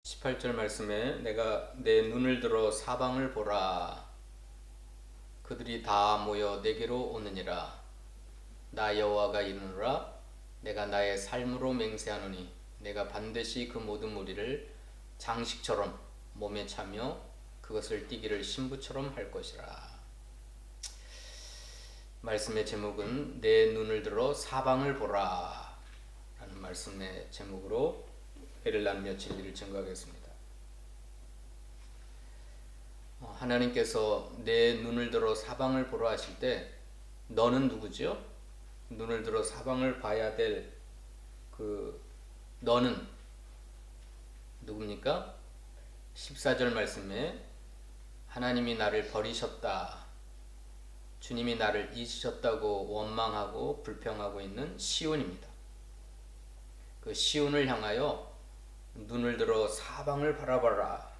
18절 말씀에 내가 내 눈을 들어 사방을 보라. 그들이 다 모여 내게로 오느니라. 나 여호와가 이르노라. 내가 나의 삶으로 맹세하노니 내가 반드시 그 모든 무리를 장식처럼 몸에 차며 그것을 띠기를 신부처럼 할 것이라. 말씀의 제목은 내 눈을 들어 사방을 보라 라는 말씀의 제목으로 회를 나누며 진리를 증거하겠습니다. 하나님께서 내 눈을 들어 사방을 보라 하실 때 너는 누구죠? 눈을 들어 사방을 봐야 될 그 너는 누굽니까? 14절 말씀에 하나님이 나를 버리셨다, 주님이 나를 잊으셨다고 원망하고 불평하고 있는 시온입니다. 그 시온을 향하여 눈을 들어 사방을 바라봐라.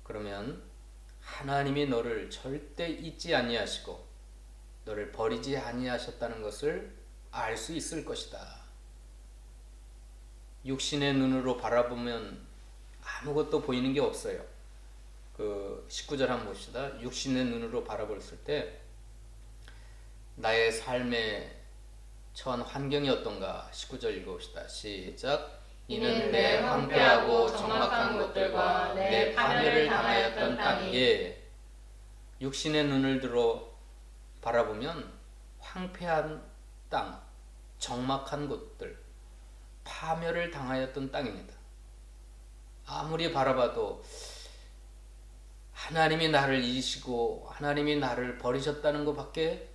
그러면 하나님이 너를 절대 잊지 아니하시고 너를 버리지 아니하셨다는 것을 알 수 있을 것이다. 육신의 눈으로 바라보면 아무것도 보이는 게 없어요. 그 19절 한번 봅시다. 육신의 눈으로 바라봤을 때 나의 삶에 처한 환경이 어떤가? 19절 읽어봅시다. 시작. 이는 내 황폐하고 적막한 곳들과 내 파멸을 당하였던 땅이. 육신의 눈을 들어 바라보면 황폐한 땅, 적막한 곳들, 파멸을 당하였던 땅입니다. 아무리 바라봐도 하나님이 나를 잊으시고 하나님이 나를 버리셨다는 것밖에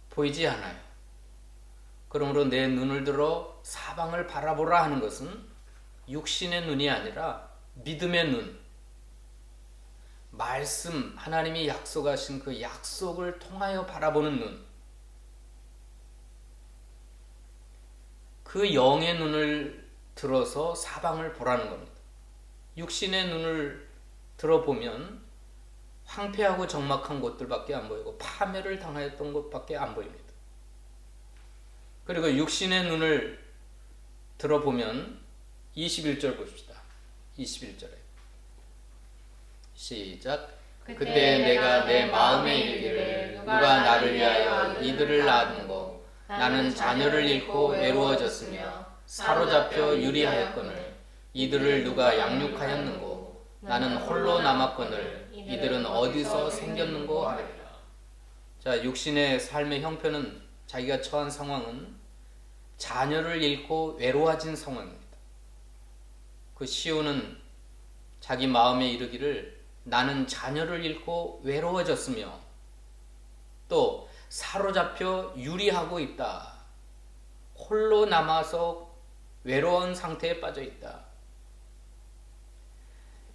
보이지 않아요. 그러므로 내 눈을 들어 사방을 바라보라 하는 것은 육신의 눈이 아니라 믿음의 눈, 말씀, 하나님이 약속하신 그 약속을 통하여 바라보는 눈, 그 영의 눈을 들어서 사방을 보라는 겁니다. 육신의 눈을 들어보면 황폐하고 적막한 곳들밖에 안 보이고 파멸을 당하였던 곳밖에 안 보입니다. 그리고 육신의 눈을 들어보면 21절 봅시다. 21절에 시작. 그때 내가 내 마음에 이르기를 누가 나를 위하여 이들을 낳았는고 나는 자녀를 잃고 외로워졌으며 사로잡혀 유리하였거늘 이들을 누가 양육하였는고 나는 홀로 남았거늘 이들은 어디서 생겼는고 하리라. 자, 육신의 삶의 형편은 자기가 처한 상황은 자녀를 잃고 외로워진 상황입니다. 그 시온은 자기 마음에 이르기를 나는 자녀를 잃고 외로워졌으며 또 사로잡혀 유리하고 있다. 홀로 남아서 외로운 상태에 빠져 있다.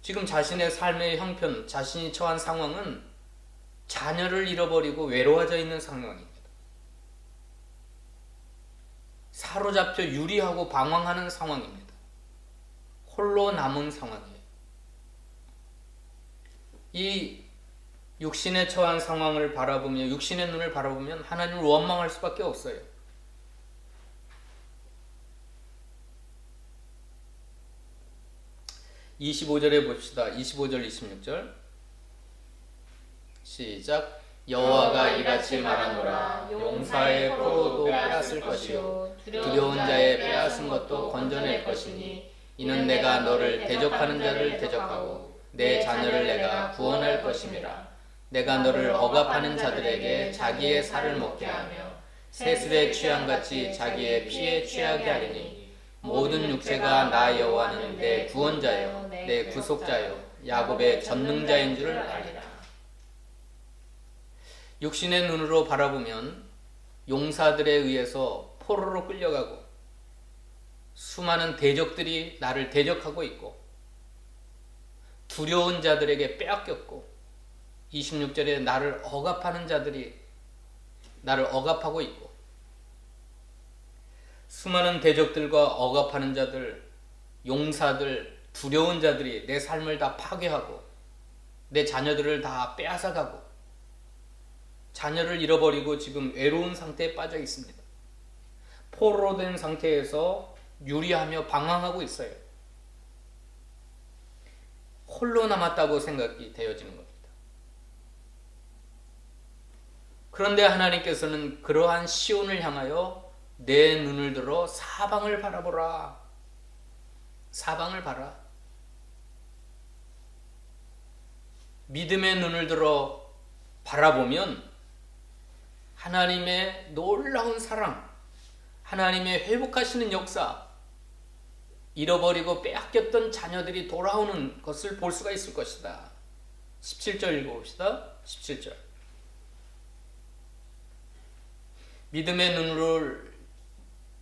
지금 자신의 삶의 형편, 자신이 처한 상황은 자녀를 잃어버리고 외로워져 있는 상황입니다. 사로잡혀 유리하고 방황하는 상황입니다. 홀로 남은 상황이에요. 이 육신에 처한 상황을 바라보며 육신의 눈을 바라보면 하나님을 원망할 수밖에 없어요. (25절에) 봅시다. 25절 26절 시작. 여호와가 이같이 말하노라. 용사의 포로도 빼앗을 것이요 두려운 자의 빼앗은 것도 건져낼 것이니 이는 내가 너를 대적하는 자를 대적하고 내 자녀를 내가 구원할 것임이라. 내가 너를 억압하는 자들에게 자기의 살을 먹게 하며 새술에 취함같이 자기의 피에 취하게 하리니 모든 육체가 나 여호와는 내 구원자요 내 구속자요 야곱의 전능자인 줄을 알리라. 육신의 눈으로 바라보면 용사들에 의해서 포로로 끌려가고 수많은 대적들이 나를 대적하고 있고 두려운 자들에게 빼앗겼고 26절에 나를 억압하는 자들이 나를 억압하고 있고 수많은 대적들과 억압하는 자들, 용사들, 두려운 자들이 내 삶을 다 파괴하고 내 자녀들을 다 빼앗아가고 자녀를 잃어버리고 지금 외로운 상태에 빠져 있습니다. 포로로 된 상태에서 유리하며 방황하고 있어요. 홀로 남았다고 생각이 되어지는 겁니다. 그런데 하나님께서는 그러한 시온을 향하여 내 눈을 들어 사방을 바라보라. 사방을 봐라. 믿음의 눈을 들어 바라보면 하나님의 놀라운 사랑, 하나님의 회복하시는 역사, 잃어버리고 빼앗겼던 자녀들이 돌아오는 것을 볼 수가 있을 것이다. 17절 읽어봅시다. 17절. 믿음의 눈을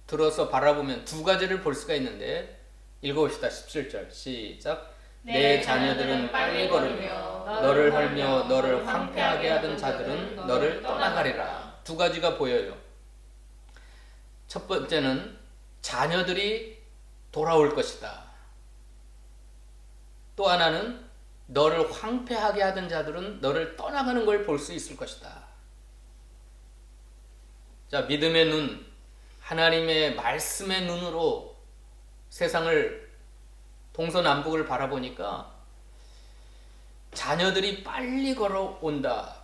들어서 바라보면 두 가지를 볼 수가 있는데 읽어봅시다. 17절 시작. 내 자녀들은 빨리 걸으며 너를 헐며 너를 황폐하게 하던 자들은 너를 떠나가리라. 두 가지가 보여요. 첫 번째는 자녀들이 돌아올 것이다. 또 하나는 너를 황폐하게 하던 자들은 너를 떠나가는 걸 볼 수 있을 것이다. 자, 믿음의 눈, 하나님의 말씀의 눈으로 세상을 동서남북을 바라보니까 자녀들이 빨리 걸어온다.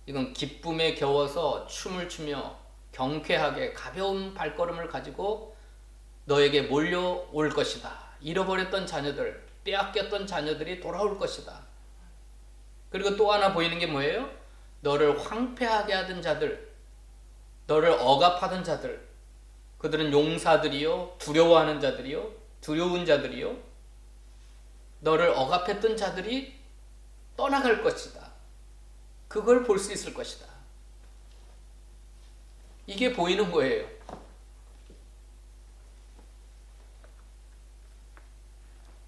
이건 기쁨에 겨워서 춤을 추며 경쾌하게 가벼운 발걸음을 가지고 너에게 몰려올 것이다. 잃어버렸던 자녀들, 빼앗겼던 자녀들이 돌아올 것이다. 그리고 또 하나 보이는 게 뭐예요? 너를 황폐하게 하던 자들, 너를 억압하던 자들, 그들은 용사들이요, 두려워하는 자들이요, 두려운 자들이요, 너를 억압했던 자들이 떠나갈 것이다. 그걸 볼 수 있을 것이다. 이게 보이는 거예요.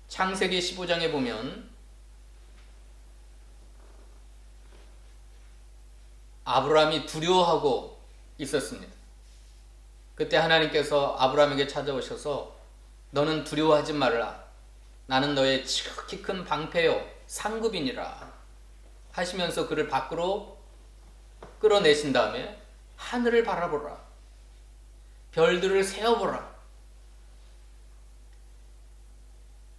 창세기 15장에 보면 아브라함이 두려워하고 있었습니다. 그때 하나님께서 아브라함에게 찾아오셔서 너는 두려워하지 말라. 나는 너의 지극히 큰 방패요 상급이니라 하시면서 그를 밖으로 끌어내신 다음에 하늘을 바라보라. 별들을 세어보라.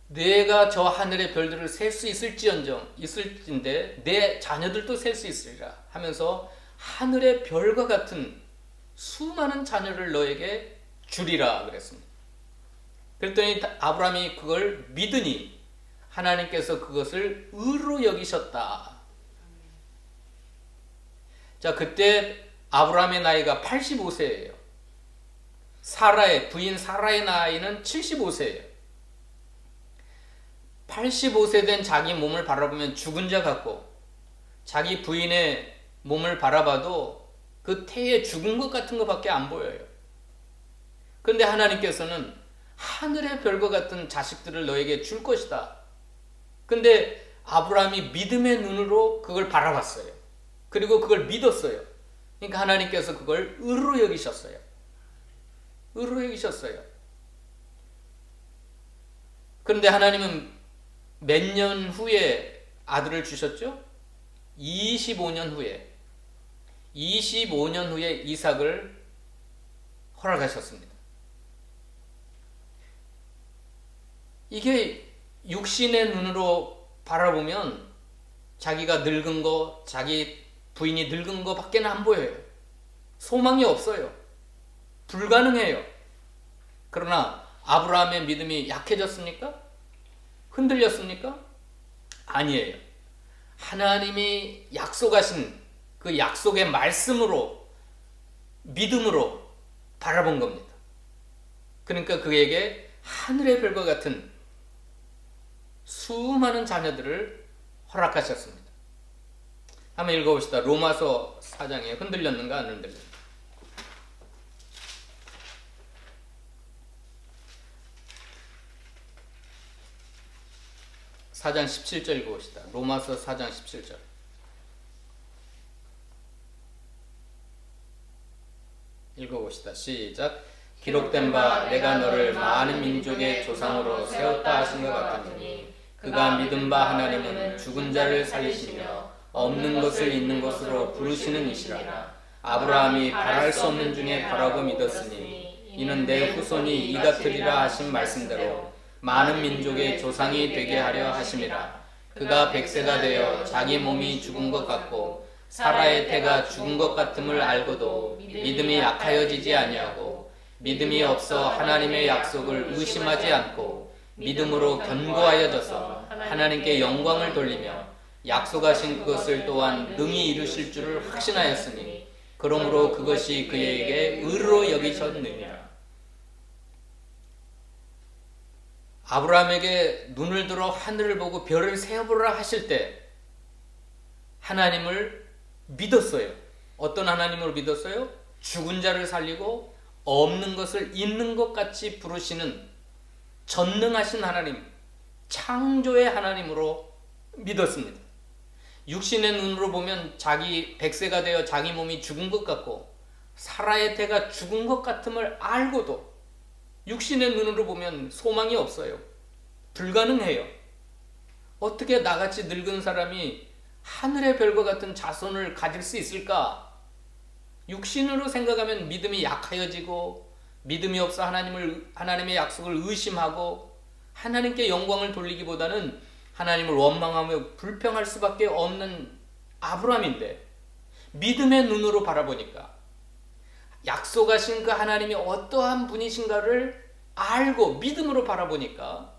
내가 저 하늘의 별들을 셀 수 있을진데 내 자녀들도 셀 수 있으리라 하면서 하늘의 별과 같은 수많은 자녀를 너에게 주리라 그랬습니다. 그랬더니 아브라함이 그걸 믿으니 하나님께서 그것을 의로 여기셨다. 자, 그때 아브라함의 나이가 85세예요. 부인 사라의 나이는 75세예요. 85세 된 자기 몸을 바라보면 죽은 자 같고 자기 부인의 몸을 바라봐도 그 태에 죽은 것 같은 것밖에 안 보여요. 그런데 하나님께서는 하늘의 별과 같은 자식들을 너에게 줄 것이다. 근데 아브라함이 믿음의 눈으로 그걸 바라봤어요. 그리고 그걸 믿었어요. 그러니까 하나님께서 그걸 의로 여기셨어요. 의로 여기셨어요. 그런데 하나님은 몇 년 후에 아들을 주셨죠? 25년 후에 이삭을 허락하셨습니다. 이게 육신의 눈으로 바라보면 자기가 늙은 거, 자기 부인이 늙은 거 밖에는 안 보여요. 소망이 없어요. 불가능해요. 그러나 아브라함의 믿음이 약해졌습니까? 흔들렸습니까? 아니에요. 하나님이 약속하신 그 약속의 말씀으로, 믿음으로 바라본 겁니다. 그러니까 그에게 하늘의 별과 같은 수많은 자녀들을 허락하셨습니다. 한번 읽어봅시다. 로마서 4장에 흔들렸는가 안 흔들렸는가? 4장 17절 읽어봅시다. 로마서 4장 17절. 읽어봅시다. 시작. 기록된 바 내가 너를 많은 민족의 조상으로 세웠다 하신 것 같으니 그가 믿은 바 하나님은 죽은 자를 살리시며 없는 것을 있는 것으로 부르시는 이시라. 아브라함이 바랄 수 없는 중에 바라고 믿었으니 이는 내 후손이 이 같으리라 하신 말씀대로 많은 민족의 조상이 되게 하려 하심이라. 그가 100세가 되어 자기 몸이 죽은 것 같고 사라의 태가 죽은 것 같음을 알고도 믿음이 약하여지지 아니하고 믿음이 없어 하나님의 약속을 의심하지 않고 믿음으로 견고하여져서 하나님께 영광을 돌리며 약속하신 그것을 또한 능히 이루실 줄을 확신하였으니 그러므로 그것이 그에게 의로 여기셨느니라. 아브라함에게 눈을 들어 하늘을 보고 별을 세어보라 하실 때 하나님을 믿었어요. 어떤 하나님을 믿었어요? 죽은 자를 살리고 없는 것을 있는 것 같이 부르시는 전능하신 하나님, 창조의 하나님으로 믿었습니다. 육신의 눈으로 보면 자기 100세가 되어 자기 몸이 죽은 것 같고 사라의 태가 죽은 것 같음을 알고도 육신의 눈으로 보면 소망이 없어요. 불가능해요. 어떻게 나같이 늙은 사람이 하늘의 별과 같은 자손을 가질 수 있을까? 육신으로 생각하면 믿음이 약하여지고 믿음이 없어 하나님의 약속을 의심하고 하나님께 영광을 돌리기보다는 하나님을 원망하며 불평할 수밖에 없는 아브라함인데 믿음의 눈으로 바라보니까 약속하신 그 하나님이 어떠한 분이신가를 알고 믿음으로 바라보니까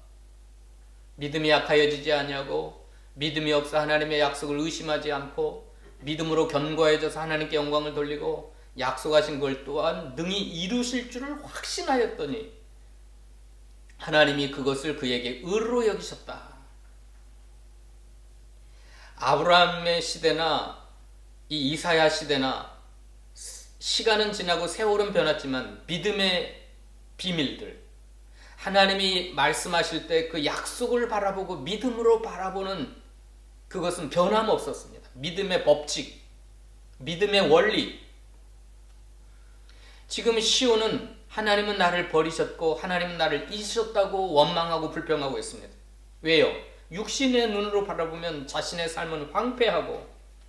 믿음이 약하여지지 아니하고 믿음이 없어 하나님의 약속을 의심하지 않고 믿음으로 견고해져서 하나님께 영광을 돌리고 약속하신 걸 또한 능히 이루실 줄을 확신하였더니 하나님이 그것을 그에게 의로 여기셨다. 아브라함의 시대나 이 이사야 시대나 시간은 지나고 세월은 변했지만 믿음의 비밀들, 하나님이 말씀하실 때 그 약속을 바라보고 믿음으로 바라보는 그것은 변함없었습니다. 믿음의 법칙, 믿음의 원리. 지금 시온은 하나님은 나를 버리셨고 하나님은 나를 잊으셨다고 원망하고 불평하고 있습니다. 왜요? 육신의 눈으로 바라보면 자신의 삶은 황폐하고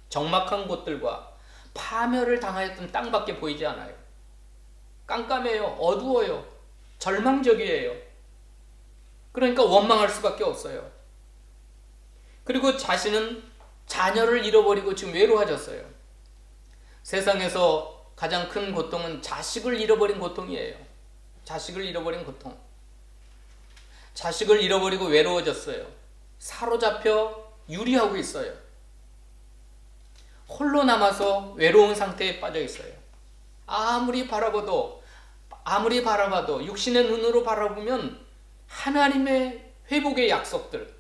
적막한 곳들과 파멸을 당하였던 땅밖에 보이지 않아요. 깜깜해요. 어두워요. 절망적이에요. 그러니까 원망할 수밖에 없어요. 그리고 자신은 자녀를 잃어버리고 지금 외로워졌어요. 세상에서 가장 큰 고통은 자식을 잃어버린 고통이에요. 자식을 잃어버린 고통. 자식을 잃어버리고 외로워졌어요. 사로잡혀 유리하고 있어요. 홀로 남아서 외로운 상태에 빠져 있어요. 아무리 바라봐도 육신의 눈으로 바라보면 하나님의 회복의 약속들,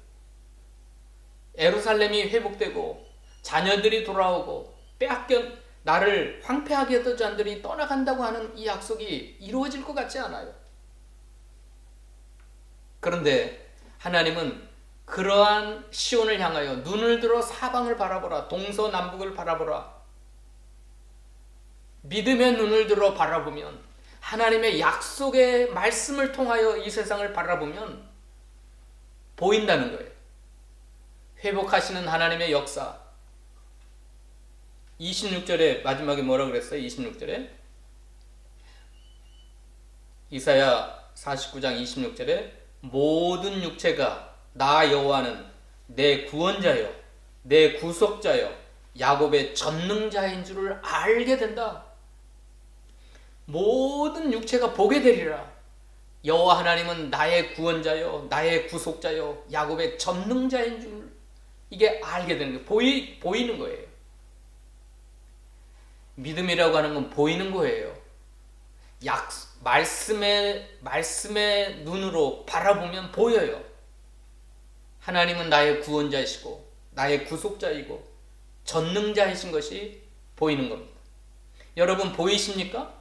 예루살렘이 회복되고 자녀들이 돌아오고 나를 황폐하게 했던 자들이 떠나간다고 하는 이 약속이 이루어질 것 같지 않아요. 그런데 하나님은 그러한 시온을 향하여 눈을 들어 사방을 바라보라, 동서남북을 바라보라. 믿음의 눈을 들어 바라보면, 하나님의 약속의 말씀을 통하여 이 세상을 바라보면 보인다는 거예요. 회복하시는 하나님의 역사. 26절에 마지막에 뭐라 그랬어요? 26절에 이사야 49장 26절에 모든 육체가 나 여호와는 내 구원자요 내 구속자요 야곱의 전능자인 줄을 알게 된다. 모든 육체가 보게 되리라. 여호와 하나님은 나의 구원자요 나의 구속자요 야곱의 전능자인 줄 이게 알게 되는 거예요. 보이는 거예요. 믿음이라고 하는 건 보이는 거예요. 말씀의 눈으로 바라보면 보여요. 하나님은 나의 구원자이시고 나의 구속자이고 전능자이신 것이 보이는 겁니다. 여러분 보이십니까?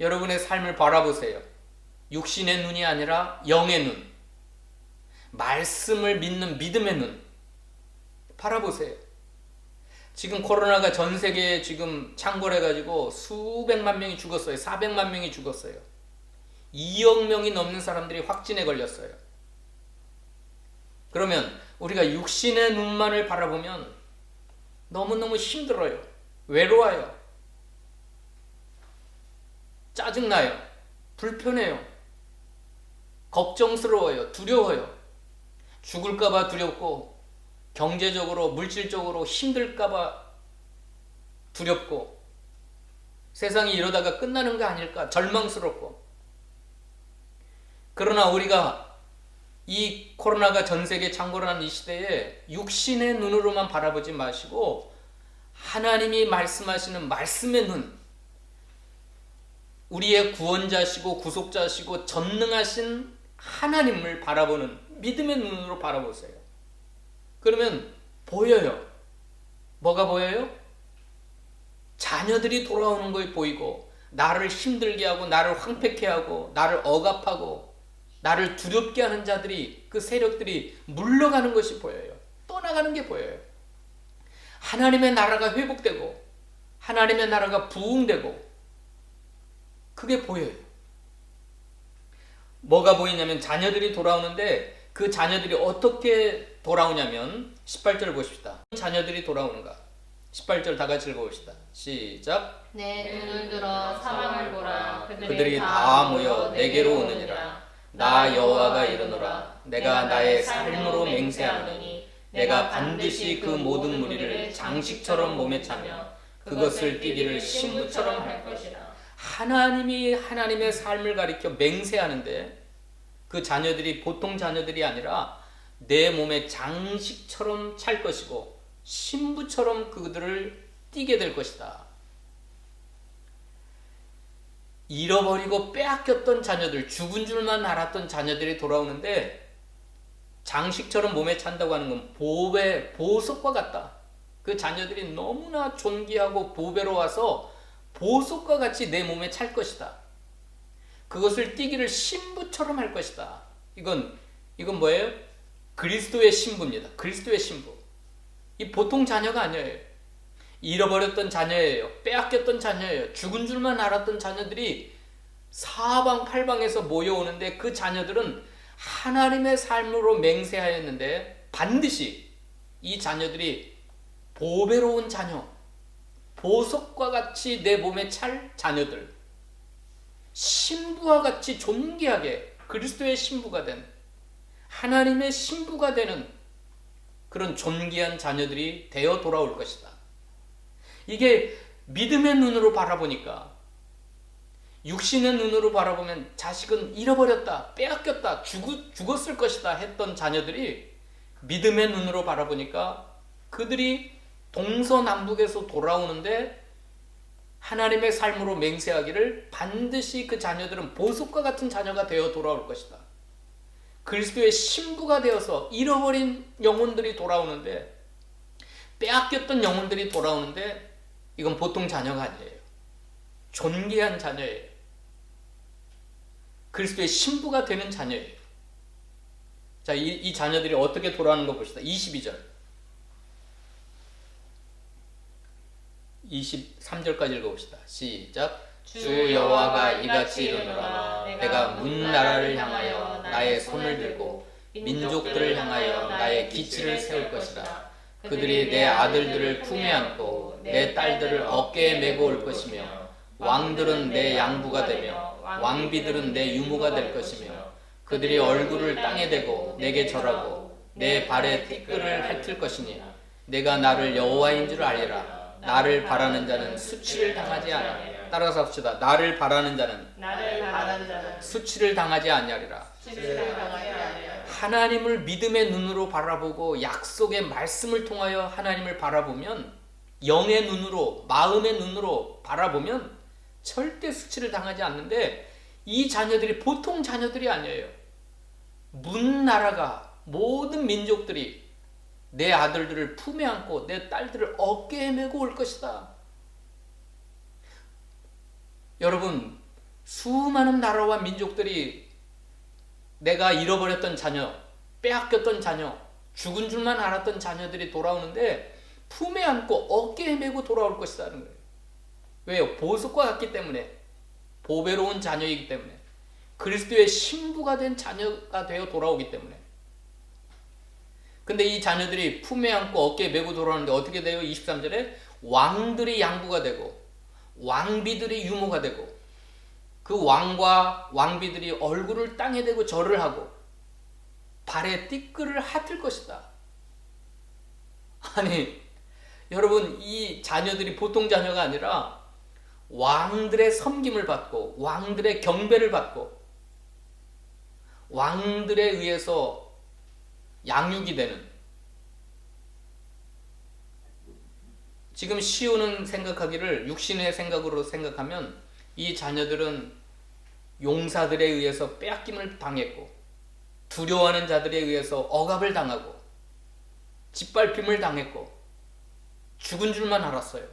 여러분의 삶을 바라보세요. 육신의 눈이 아니라 영의 눈, 말씀을 믿는 믿음의 눈 바라보세요. 지금 코로나가 전 세계에 지금 창궐해가지고 수백만 명이 죽었어요. 400만 명이 죽었어요. 2억 명이 넘는 사람들이 확진에 걸렸어요. 그러면 우리가 육신의 눈만을 바라보면 너무너무 힘들어요. 외로워요. 짜증나요. 불편해요. 걱정스러워요. 두려워요. 죽을까봐 두렵고, 경제적으로, 물질적으로 힘들까봐 두렵고, 세상이 이러다가 끝나는 거 아닐까 절망스럽고. 그러나 우리가 이 코로나가 전 세계 창궐하는 이 시대에 육신의 눈으로만 바라보지 마시고 하나님이 말씀하시는 말씀의 눈, 우리의 구원자시고 구속자시고 전능하신 하나님을 바라보는 믿음의 눈으로 바라보세요. 그러면 보여요. 뭐가 보여요? 자녀들이 돌아오는 것이 보이고, 나를 힘들게 하고 나를 황폐케 하고 나를 억압하고 나를 두렵게 하는 자들이, 그 세력들이 물러가는 것이 보여요. 떠나가는 게 보여요. 하나님의 나라가 회복되고 하나님의 나라가 부흥되고, 그게 보여요. 뭐가 보이냐면 자녀들이 돌아오는데, 그 자녀들이 어떻게 돌아오냐면 18절 보십시다. 자녀들이 돌아오는가? 18절 다 같이 읽어봅시다. 시작. 내 눈을 들어 사방을 보라. 그들이 다 모여 내게로 오느니라. 나 여호와가 이르노라. 내가 나의 삶으로 맹세하노니 내가 반드시 그 모든 무리를 장식처럼 몸에 차며 그것을 띠기를 신부처럼 할 것이라. 하나님이 하나님의 삶을 가리켜 맹세하는데, 그 자녀들이 보통 자녀들이 아니라 내 몸에 장식처럼 찰 것이고 신부처럼 그들을 띠게 될 것이다. 잃어버리고 빼앗겼던 자녀들, 죽은 줄만 알았던 자녀들이 돌아오는데, 장식처럼 몸에 찬다고 하는 건 보배, 보석과 같다. 그 자녀들이 너무나 존귀하고 보배로워서 보석과 같이 내 몸에 찰 것이다. 그것을 띠기를 신부처럼 할 것이다. 이건 뭐예요? 그리스도의 신부입니다. 그리스도의 신부. 이 보통 자녀가 아니에요. 잃어버렸던 자녀예요. 빼앗겼던 자녀예요. 죽은 줄만 알았던 자녀들이 사방팔방에서 모여오는데, 그 자녀들은 하나님의 삶으로 맹세하였는데 반드시 이 자녀들이 보배로운 자녀, 보석과 같이 내 몸에 찰 자녀들, 신부와 같이 존귀하게 그리스도의 신부가 된, 하나님의 신부가 되는 그런 존귀한 자녀들이 되어 돌아올 것이다. 이게 믿음의 눈으로 바라보니까, 육신의 눈으로 바라보면 자식은 잃어버렸다, 빼앗겼다, 죽었을 것이다 했던 자녀들이 믿음의 눈으로 바라보니까 그들이 동서남북에서 돌아오는데, 하나님의 삶으로 맹세하기를 반드시 그 자녀들은 보석과 같은 자녀가 되어 돌아올 것이다. 그리스도의 신부가 되어서 잃어버린 영혼들이 돌아오는데, 빼앗겼던 영혼들이 돌아오는데, 이건 보통 자녀가 아니에요. 존귀한 자녀예요. 그리스도의 신부가 되는 자녀예요. 자, 이 자녀들이 어떻게 돌아오는 거 봅시다. 22절. 23절까지 읽어봅시다. 시작. 주 여호와가 이같이 이르노라. 내가 문 나라를 향하여 나의 손을 들고 민족들을 향하여 나의 기치를 세울 것이라. 그들이 내 아들들을 품에 안고 내 딸들을 어깨에 메고 올 것이며, 왕들은 내 양부가 되며 왕비들은 내 유모가 될 것이며, 그들이 얼굴을 땅에 대고 내게 절하고 내 발에 티끌을 핥을 것이니, 내가 나를 여호와인 줄 알리라. 나를 바라는 자는 수치를 당하지 아니하리라. 따라서 합시다. 나를 바라는 자는 수치를 당하지 아니하리라. 하나님을 믿음의 눈으로 바라보고 약속의 말씀을 통하여 하나님을 바라보면, 영의 눈으로, 마음의 눈으로 바라보면 절대 수치를 당하지 않는데, 이 자녀들이 보통 자녀들이 아니에요. 문 나라가, 모든 민족들이 내 아들들을 품에 안고 내 딸들을 어깨에 메고 올 것이다. 여러분, 수많은 나라와 민족들이 내가 잃어버렸던 자녀, 빼앗겼던 자녀, 죽은 줄만 알았던 자녀들이 돌아오는데 품에 안고 어깨에 메고 돌아올 것이라는 거예요. 왜요? 보석과 같기 때문에, 보배로운 자녀이기 때문에, 그리스도의 신부가 된 자녀가 되어 돌아오기 때문에. 근데 이 자녀들이 품에 안고 어깨에 메고 돌아오는데 어떻게 돼요? 23절에 왕들이 양부가 되고 왕비들이 유모가 되고, 그 왕과 왕비들이 얼굴을 땅에 대고 절을 하고 발에 띠끌을 핥을 것이다. 아니 여러분, 이 자녀들이 보통 자녀가 아니라 왕들의 섬김을 받고 왕들의 경배를 받고 왕들에 의해서 양육이 되는, 지금 시온은 생각하기를 육신의 생각으로 생각하면 이 자녀들은 용사들에 의해서 빼앗김을 당했고 두려워하는 자들에 의해서 억압을 당하고 짓밟힘을 당했고 죽은 줄만 알았어요.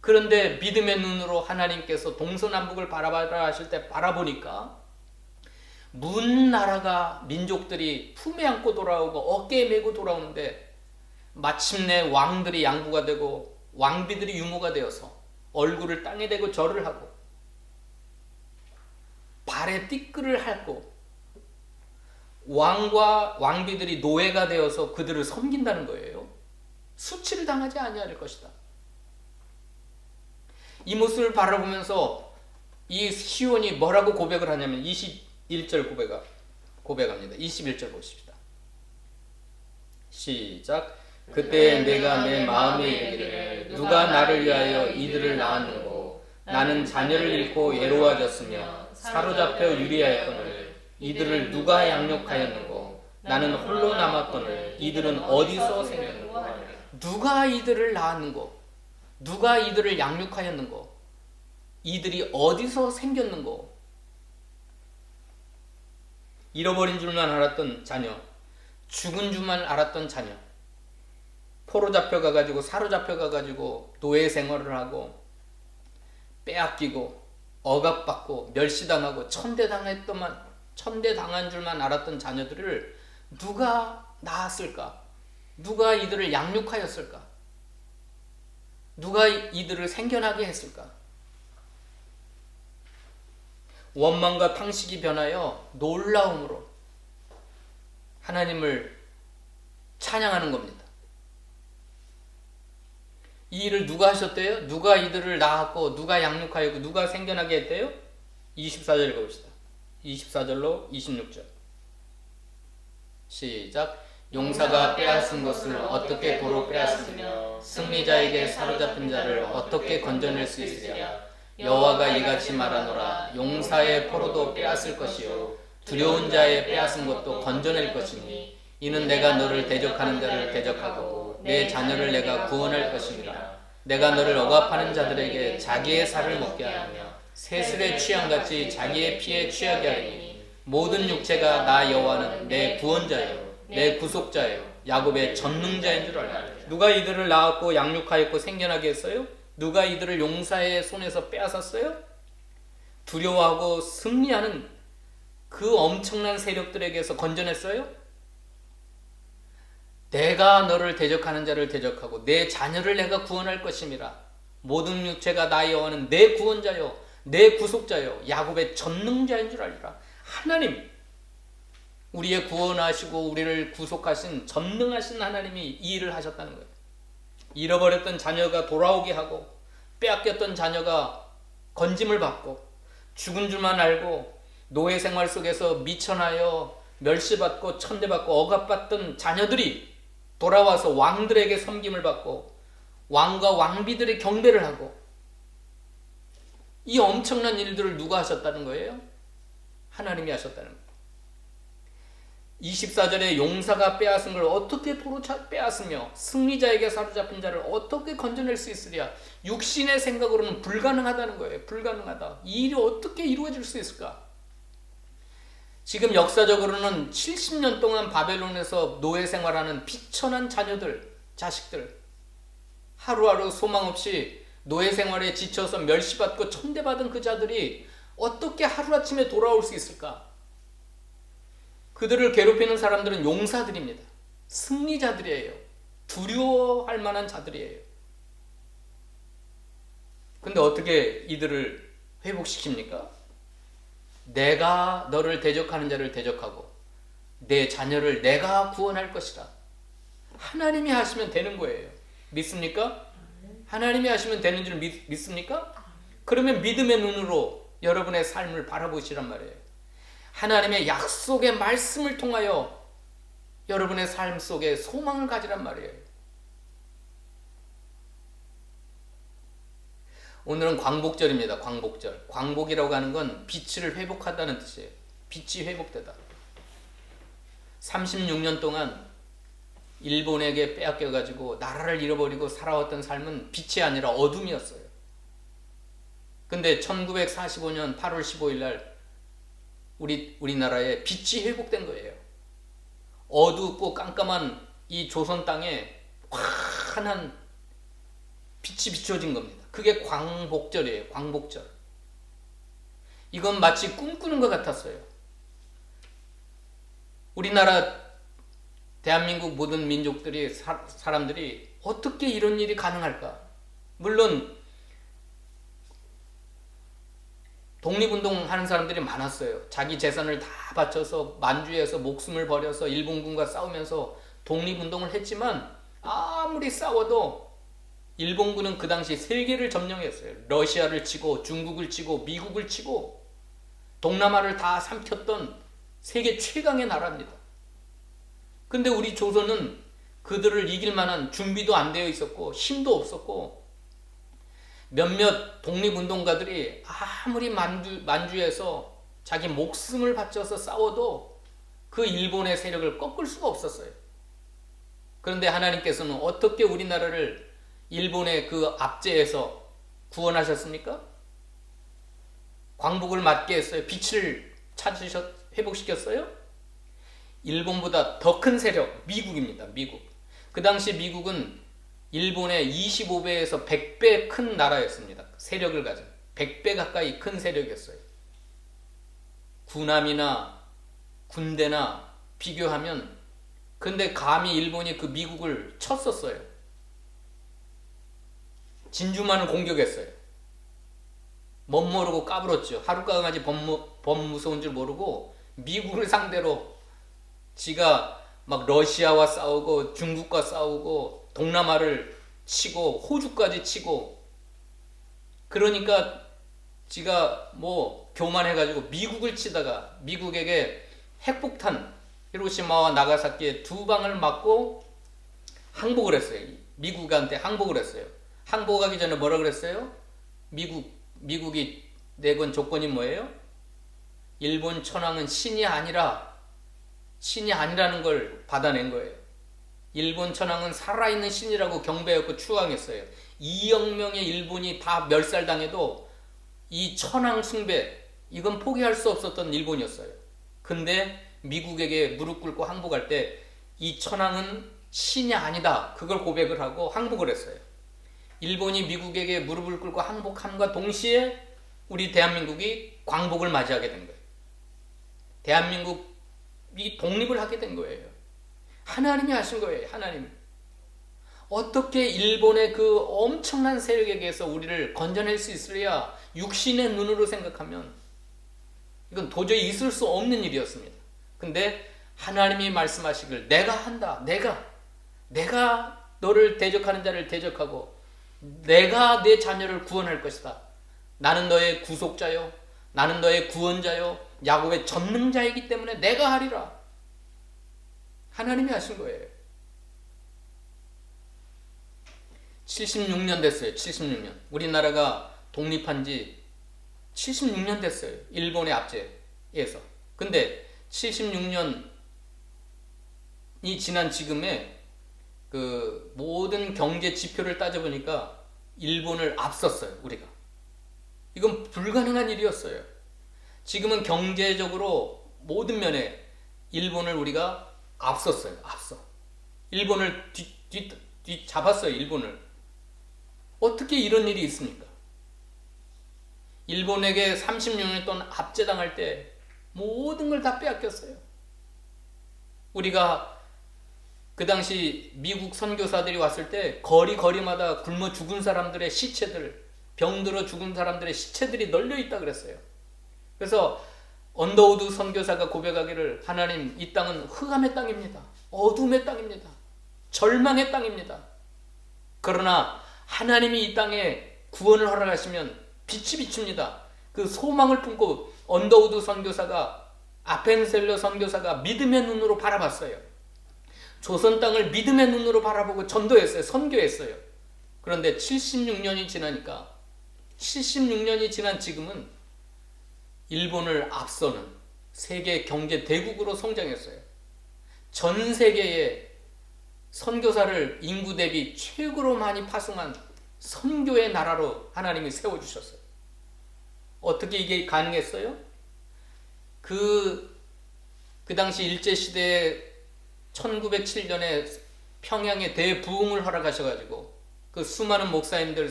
그런데 믿음의 눈으로 하나님께서 동서남북을 바라봐라 하실 때 바라보니까 문 나라가 민족들이 품에 안고 돌아오고 어깨에 메고 돌아오는데 마침내 왕들이 양부가 되고 왕비들이 유모가 되어서 얼굴을 땅에 대고 절을 하고 발에 띠끌을 핥고 왕과 왕비들이 노예가 되어서 그들을 섬긴다는 거예요. 수치를 당하지 아니할 것이다. 이 모습을 바라보면서 이 시온이 뭐라고 고백을 하냐면 21절 고백합니다. 21절 보십시다. 시작. 그때 내가 내 마음에 이르기를 누가 나를 위하여 이들을 낳았는고 나는 자녀를 잃고 외로워졌으며 사로잡혀 유리하였거늘 이들을 누가 양육하였는고 나는 홀로 남았거늘 이들은 어디서 생겼는고. 누가 이들을 낳았는고 누가 이들을 양육하였는고 이들이 어디서 생겼는고. 잃어버린 줄만 알았던 자녀, 죽은 줄만 알았던 자녀, 포로 잡혀가가지고 사로잡혀가가지고 노예 생활을 하고 빼앗기고 억압받고 멸시당하고 천대당한 줄만 알았던 자녀들을 누가 낳았을까? 누가 이들을 양육하였을까? 누가 이들을 생겨나게 했을까? 원망과 탕식이 변하여 놀라움으로 하나님을 찬양하는 겁니다. 이 일을 누가 하셨대요? 누가 이들을 낳았고 누가 양육하였고 누가 생겨나게 했대요? 24절 봅시다. 24절로 26절 시작. 용사가 빼앗은 것을 어떻게 도로 빼앗으며 승리자에게 사로잡힌 자를 어떻게 건져낼 수 있으랴. 여호와가 이같이 말하노라. 용사의 포로도 빼앗을 것이요 두려운 자의 빼앗은 것도 건져낼 것이니 이는 내가 너를 대적하는 자를 대적하고 내 자녀를 내가 구원할 것입니다. 내가 너를 억압하는 자들에게 자기의 살을 먹게 하며 새술의 취향같이 자기의 피에 취하게 하리니 모든 육체가 나 여호와는 내 구원자요 내 구속자요 야곱의 전능자인 줄 알라. 누가 이들을 낳았고 양육하였고 생겨나게 했어요? 누가 이들을 용사의 손에서 빼앗았어요? 두려워하고 승리하는 그 엄청난 세력들에게서 건져냈어요? 내가 너를 대적하는 자를 대적하고 내 자녀를 내가 구원할 것임이라. 모든 육체가 나 여호와는 내 구원자요 내 구속자요 야곱의 전능자인 줄 알리라. 하나님, 우리의 구원하시고 우리를 구속하신 전능하신 하나님이 이 일을 하셨다는 거예요. 잃어버렸던 자녀가 돌아오게 하고 빼앗겼던 자녀가 건짐을 받고 죽은 줄만 알고 노예 생활 속에서 미천하여 멸시받고 천대받고 억압받던 자녀들이 돌아와서 왕들에게 섬김을 받고 왕과 왕비들의 경배를 하고, 이 엄청난 일들을 누가 하셨다는 거예요? 하나님이 하셨다는 거예요. 24절에 용사가 빼앗은 걸 어떻게 도로 빼앗으며 승리자에게 사로잡힌 자를 어떻게 건져낼 수 있으랴. 육신의 생각으로는 불가능하다는 거예요. 불가능하다. 이 일이 어떻게 이루어질 수 있을까? 지금 역사적으로는 70년 동안 바벨론에서 노예 생활하는 비천한 자녀들, 자식들, 하루하루 소망 없이 노예 생활에 지쳐서 멸시받고 천대받은 그 자들이 어떻게 하루아침에 돌아올 수 있을까? 그들을 괴롭히는 사람들은 용사들입니다. 승리자들이에요. 두려워할 만한 자들이에요. 근데 어떻게 이들을 회복시킵니까? 내가 너를 대적하는 자를 대적하고 내 자녀를 내가 구원할 것이다. 하나님이 하시면 되는 거예요. 믿습니까? 하나님이 하시면 되는 줄 믿습니까? 그러면 믿음의 눈으로 여러분의 삶을 바라보시란 말이에요. 하나님의 약속의 말씀을 통하여 여러분의 삶 속에 소망을 가지란 말이에요. 오늘은 광복절입니다. 광복절. 광복이라고 하는 건 빛을 회복하다는 뜻이에요. 빛이 회복되다. 36년 동안 일본에게 빼앗겨가지고 나라를 잃어버리고 살아왔던 삶은 빛이 아니라 어둠이었어요. 근데 1945년 8월 15일 날 우리나라에 빛이 회복된 거예요. 어둡고 깜깜한 이 조선 땅에 환한 빛이 비춰진 겁니다. 그게 광복절이에요. 광복절. 이건 마치 꿈꾸는 것 같았어요. 우리나라 대한민국 모든 민족들이 사람들이 어떻게 이런 일이 가능할까? 물론 독립운동 하는 사람들이 많았어요. 자기 재산을 다 바쳐서 만주에서 목숨을 버려서 일본군과 싸우면서 독립운동을 했지만 아무리 싸워도 일본군은 그 당시 세계를 점령했어요. 러시아를 치고 중국을 치고 미국을 치고 동남아를 다 삼켰던 세계 최강의 나라입니다. 근데 우리 조선은 그들을 이길 만한 준비도 안 되어 있었고 힘도 없었고 몇몇 독립운동가들이 아무리 만주에서 자기 목숨을 바쳐서 싸워도 그 일본의 세력을 꺾을 수가 없었어요. 그런데 하나님께서는 어떻게 우리나라를 일본의 그 압제에서 구원하셨습니까? 광복을 맞게 했어요. 빛을 회복시켰어요? 일본보다 더 큰 세력, 미국입니다. 미국. 그 당시 미국은 일본의 25배에서 100배 큰 나라였습니다. 세력을 가진 100배 가까이 큰 세력이었어요. 군함이나 군대나 비교하면 근데 감히 일본이 그 미국을 쳤었어요. 진주만을 공격했어요. 멋모르고 까불었죠. 하룻강아지 범 무서운 줄 모르고 미국을 상대로 지가 막 러시아와 싸우고 중국과 싸우고 동남아를 치고 호주까지 치고 그러니까 지가 뭐 교만해가지고 미국을 치다가 미국에게 핵폭탄 히로시마와 나가사키에 2방을 맞고 항복을 했어요. 미국한테 항복을 했어요. 항복하기 전에 뭐라 그랬어요? 미국이 내건 조건이 뭐예요? 일본 천황은 신이 아니라는 걸 받아낸 거예요. 일본 천황은 살아있는 신이라고 경배했고 추앙했어요. 2억 명의 일본이 다 멸살당해도 이 천황 숭배 이건 포기할 수 없었던 일본이었어요. 근데 미국에게 무릎 꿇고 항복할 때 이 천황은 신이 아니다. 그걸 고백을 하고 항복을 했어요. 일본이 미국에게 무릎을 꿇고 항복함과 동시에 우리 대한민국이 광복을 맞이하게 된 거예요. 대한민국이 독립을 하게 된 거예요. 하나님이 하신 거예요. 하나님. 어떻게 일본의 그 엄청난 세력에게서 우리를 건져낼 수 있으랴 육신의 눈으로 생각하면 이건 도저히 있을 수 없는 일이었습니다. 근데 하나님이 말씀하시길 내가 한다. 내가 너를 대적하는 자를 대적하고 내가 내 자녀를 구원할 것이다. 나는 너의 구속자요. 나는 너의 구원자요. 야곱의 전능자이기 때문에 내가 하리라. 하나님이 하신 거예요. 76년 됐어요. 76년. 우리나라가 독립한 지 76년 됐어요. 일본의 압제에서. 근데 76년이 지난 지금에 그 모든 경제 지표를 따져보니까 일본을 앞섰어요. 우리가. 이건 불가능한 일이었어요. 지금은 경제적으로 모든 면에 일본을 우리가 앞섰어요. 일본을 뒤 잡았어요. 일본을. 어떻게 이런 일이 있습니까? 일본에게 36년 동안 압제당할 때 모든 걸 다 빼앗겼어요. 우리가 그 당시 미국 선교사들이 왔을 때 거리마다 굶어 죽은 사람들의 시체들, 병들어 죽은 사람들의 시체들이 널려 있다 그랬어요. 그래서 언더우드 선교사가 고백하기를 하나님 이 땅은 흑암의 땅입니다. 어둠의 땅입니다. 절망의 땅입니다. 그러나 하나님이 이 땅에 구원을 허락하시면 빛이 비춥니다. 그 소망을 품고 언더우드 선교사가, 아펜셀러 선교사가 믿음의 눈으로 바라봤어요. 조선 땅을 믿음의 눈으로 바라보고 전도했어요. 선교했어요. 그런데 76년이 지나니까, 76년이 지난 지금은 일본을 앞서는 세계 경제 대국으로 성장했어요. 전 세계에 선교사를 인구 대비 최고로 많이 파송한 선교의 나라로 하나님이 세워주셨어요. 어떻게 이게 가능했어요? 그 당시 일제시대에 1907년에 평양에 대부흥을 허락하셔가지고 그 수많은 목사님들,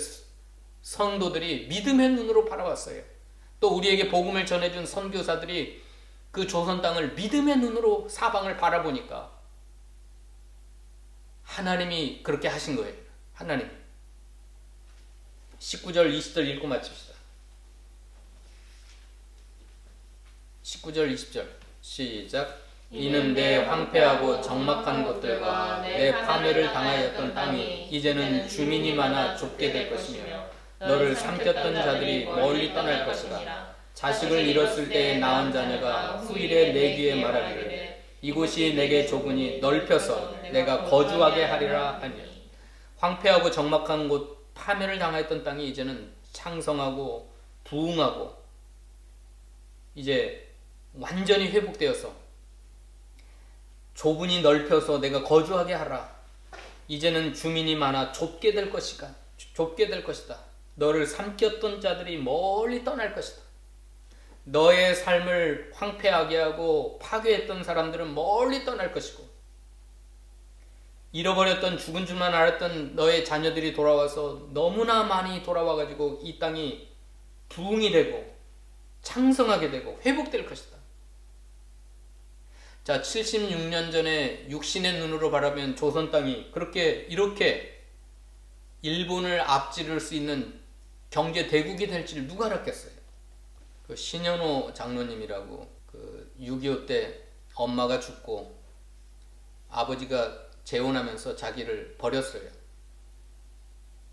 성도들이 믿음의 눈으로 바라봤어요. 또 우리에게 복음을 전해준 선교사들이 그 조선 땅을 믿음의 눈으로 사방을 바라보니까 하나님이 그렇게 하신 거예요. 하나님. 19절 20절 읽고 마칩시다. 19절 20절 시작. 이는 내 황폐하고 적막한 곳들과 내 파멸을 당하였던 땅이 이제는 주민이 많아 좁게 될 것이며 너를 삼켰던 자들이 멀리 떠날 것이다. 자식을 잃었을 때에 낳은 자녀가 후일에 내 귀에 말하기를 이곳이 내게 좁으니 넓혀서 내가 거주하게 하리라 하니. 황폐하고 적막한 곳, 파멸을 당하였던 땅이 이제는 창성하고 부흥하고 이제 완전히 회복되어서 좁으니 넓혀서 내가 거주하게 하라. 이제는 주민이 많아 좁게 될 것이다. 너를 삼켰던 자들이 멀리 떠날 것이다. 너의 삶을 황폐하게 하고 파괴했던 사람들은 멀리 떠날 것이고, 잃어버렸던 죽은 줄만 알았던 너의 자녀들이 돌아와서 너무나 많이 돌아와가지고 이 땅이 부흥이 되고 창성하게 되고 회복될 것이다. 자, 76년 전에 육신의 눈으로 바라면 조선 땅이 이렇게 일본을 앞지를 수 있는 경제 대국이 될지를 누가 알았겠어요? 그 신현호 장로님이라고, 그 6.25 때 엄마가 죽고 아버지가 재혼하면서 자기를 버렸어요.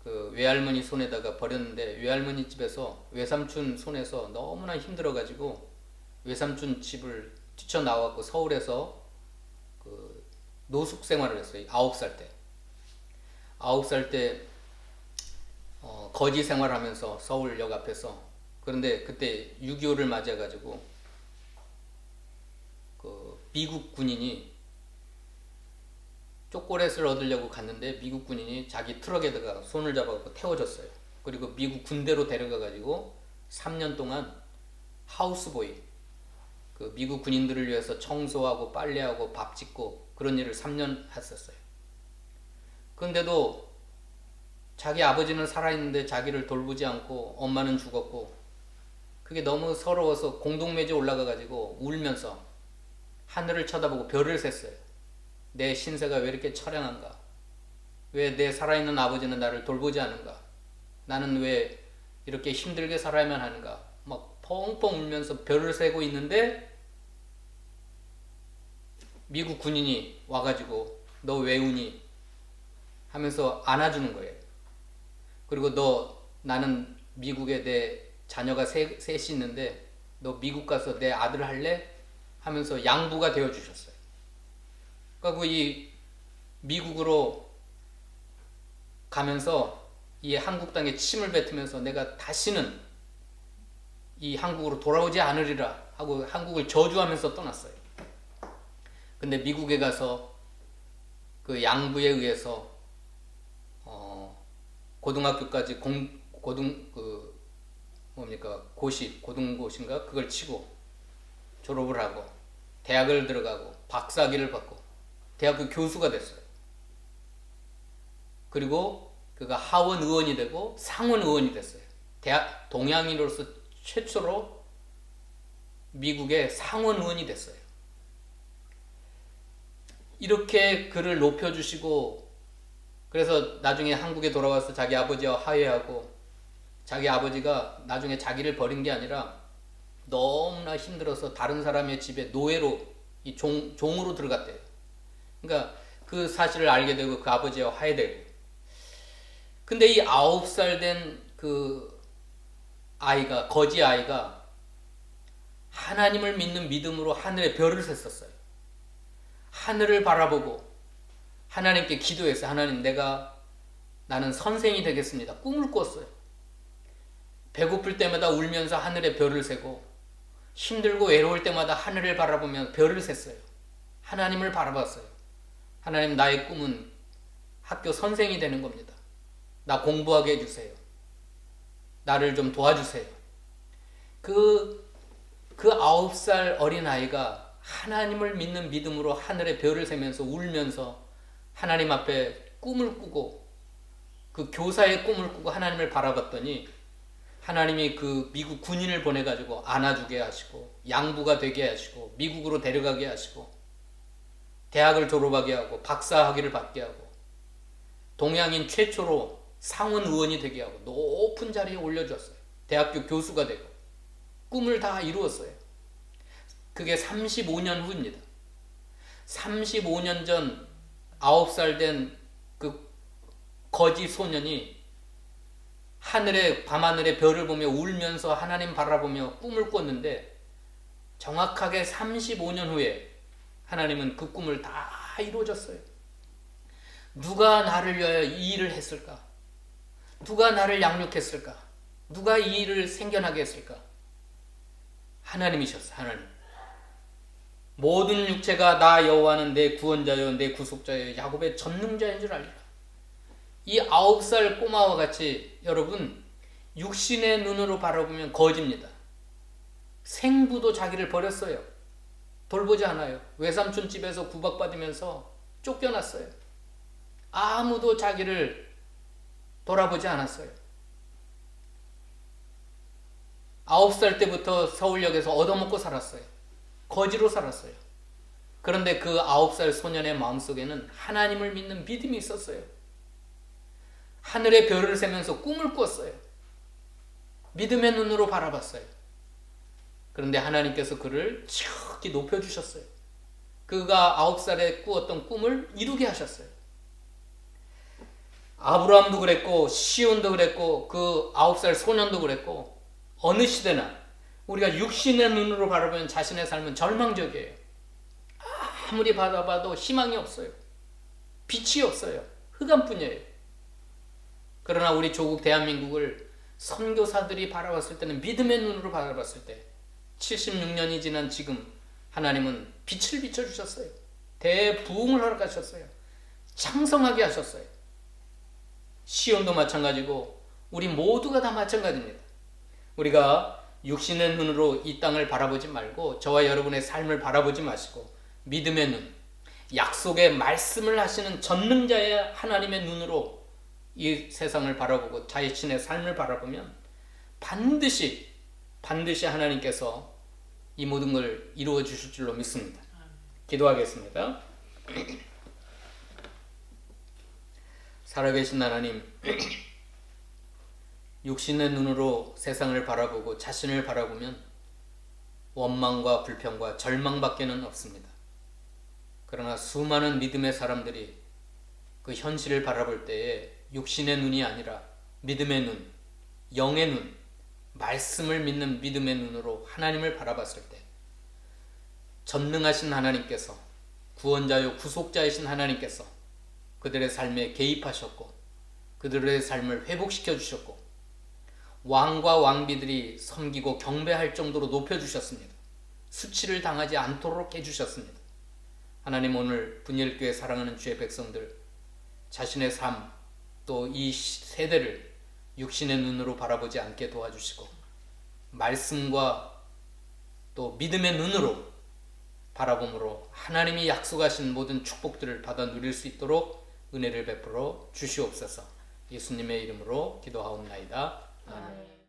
그 외할머니 손에다가 버렸는데 외할머니 집에서 외삼촌 손에서 너무나 힘들어가지고 외삼촌 집을 뛰쳐나왔고 서울에서 그 노숙 생활을 했어요. 9살 때. 9살 때 거지 생활하면서 서울역 앞에서. 그런데 그때 6.25를 맞아가지고 그 미국 군인이 초콜릿을 얻으려고 갔는데 미국 군인이 자기 트럭에다가 손을 잡아서 태워줬어요. 그리고 미국 군대로 데려가가지고 3년 동안 하우스보이, 그 미국 군인들을 위해서 청소하고 빨래하고 밥 짓고 그런 일을 3년 했었어요. 그런데도 자기 아버지는 살아있는데 자기를 돌보지 않고 엄마는 죽었고, 그게 너무 서러워서 공동묘지에 올라가가지고 울면서 하늘을 쳐다보고 별을 셌어요. 내 신세가 왜 이렇게 처량한가? 왜 내 살아있는 아버지는 나를 돌보지 않은가? 나는 왜 이렇게 힘들게 살아야만 하는가? 막 펑펑 울면서 별을 세고 있는데 미국 군인이 와가지고 너 왜 우니? 하면서 안아주는 거예요. 그리고 나는 미국에 내 자녀가 셋이 있는데 너 미국 가서 내 아들 할래? 하면서 양부가 되어주셨어요. 그리고 이 미국으로 가면서 이 한국 땅에 침을 뱉으면서 내가 다시는 이 한국으로 돌아오지 않으리라 하고 한국을 저주하면서 떠났어요. 근데 미국에 가서 그 양부에 의해서 고등학교까지 고등고시인가 그걸 치고 졸업을 하고 대학을 들어가고 박사학위를 받고 대학교 교수가 됐어요. 그리고 그가 하원 의원이 되고 상원 의원이 됐어요. 동양인으로서 최초로 미국의 상원 의원이 됐어요. 이렇게 그를 높여주시고, 그래서 나중에 한국에 돌아와서 자기 아버지와 화해하고, 자기 아버지가 나중에 자기를 버린 게 아니라 너무나 힘들어서 다른 사람의 집에 노예로 종으로 들어갔대요. 그러니까 그 사실을 알게 되고 그 아버지와 화해되고. 근데 이 9살 된 그 아이가, 거지 아이가 하나님을 믿는 믿음으로 하늘의 별을 셌었어요. 하늘을 바라보고 하나님께 기도했어요. 하나님, 나는 선생이 되겠습니다. 꿈을 꿨어요. 배고플 때마다 울면서 하늘의 별을 세고 힘들고 외로울 때마다 하늘을 바라보며 별을 셌어요. 하나님을 바라봤어요. 하나님, 나의 꿈은 학교 선생이 되는 겁니다. 나 공부하게 해주세요. 나를 좀 도와주세요. 그 9살 어린아이가 하나님을 믿는 믿음으로 하늘의 별을 세면서 울면서 하나님 앞에 꿈을 꾸고 그 교사의 꿈을 꾸고 하나님을 바라봤더니 하나님이 그 미국 군인을 보내가지고 안아주게 하시고 양부가 되게 하시고 미국으로 데려가게 하시고 대학을 졸업하게 하고 박사학위를 받게 하고 동양인 최초로 상원 의원이 되게 하고 높은 자리에 올려줬어요. 대학교 교수가 되고 꿈을 다 이루었어요. 그게 35년 후입니다. 35년 전 9살 된 그 거지 소년이 밤하늘의 별을 보며 울면서 하나님 바라보며 꿈을 꿨는데 정확하게 35년 후에 하나님은 그 꿈을 다 이루어졌어요. 누가 나를 위하여 이 일을 했을까? 누가 나를 양육했을까? 누가 이 일을 생겨나게 했을까? 하나님이셨어요. 하나님. 모든 육체가 나 여호와는 내 구원자요 내 구속자요 야곱의 전능자인 줄 알리라. 이 9살 꼬마와 같이 여러분 육신의 눈으로 바라보면 거지입니다. 생부도 자기를 버렸어요. 돌보지 않아요. 외삼촌 집에서 구박받으면서 쫓겨났어요. 아무도 자기를 돌아보지 않았어요. 9살 때부터 서울역에서 얻어먹고 살았어요. 거지로 살았어요. 그런데 그 9살 소년의 마음속에는 하나님을 믿는 믿음이 있었어요. 하늘의 별을 세면서 꿈을 꿨어요. 믿음의 눈으로 바라봤어요. 그런데 하나님께서 그를 지극히 높여주셨어요. 그가 9살에 꾸었던 꿈을 이루게 하셨어요. 아브라함도 그랬고 시온도 그랬고 그 9살 소년도 그랬고 어느 시대나 우리가 육신의 눈으로 바라보면 자신의 삶은 절망적이에요. 아무리 바라봐도 희망이 없어요. 빛이 없어요. 흑암뿐이에요. 그러나 우리 조국 대한민국을 선교사들이 바라봤을 때는 믿음의 눈으로 바라봤을 때 76년이 지난 지금 하나님은 빛을 비춰주셨어요. 대부흥을 허락하셨어요. 창성하게 하셨어요. 시온도 마찬가지고 우리 모두가 다 마찬가지입니다. 우리가 육신의 눈으로 이 땅을 바라보지 말고 저와 여러분의 삶을 바라보지 마시고 믿음의 눈, 약속의 말씀을 하시는 전능자의 하나님의 눈으로 이 세상을 바라보고 자신의 삶을 바라보면 반드시 하나님께서 이 모든 걸 이루어 주실 줄로 믿습니다. 기도하겠습니다. 살아계신 하나님, 육신의 눈으로 세상을 바라보고 자신을 바라보면 원망과 불평과 절망밖에는 없습니다. 그러나 수많은 믿음의 사람들이 그 현실을 바라볼 때에 육신의 눈이 아니라 믿음의 눈, 영의 눈, 말씀을 믿는 믿음의 눈으로 하나님을 바라봤을 때 전능하신 하나님께서 구원자요 구속자이신 하나님께서 그들의 삶에 개입하셨고 그들의 삶을 회복시켜 주셨고 왕과 왕비들이 섬기고 경배할 정도로 높여주셨습니다. 수치를 당하지 않도록 해주셨습니다. 하나님, 오늘 분일교회 사랑하는 주의 백성들 자신의 삶 또 이 세대를 육신의 눈으로 바라보지 않게 도와주시고 말씀과 또 믿음의 눈으로 바라봄으로 하나님이 약속하신 모든 축복들을 받아 누릴 수 있도록 은혜를 베풀어 주시옵소서. 예수님의 이름으로 기도하옵나이다. 아멘.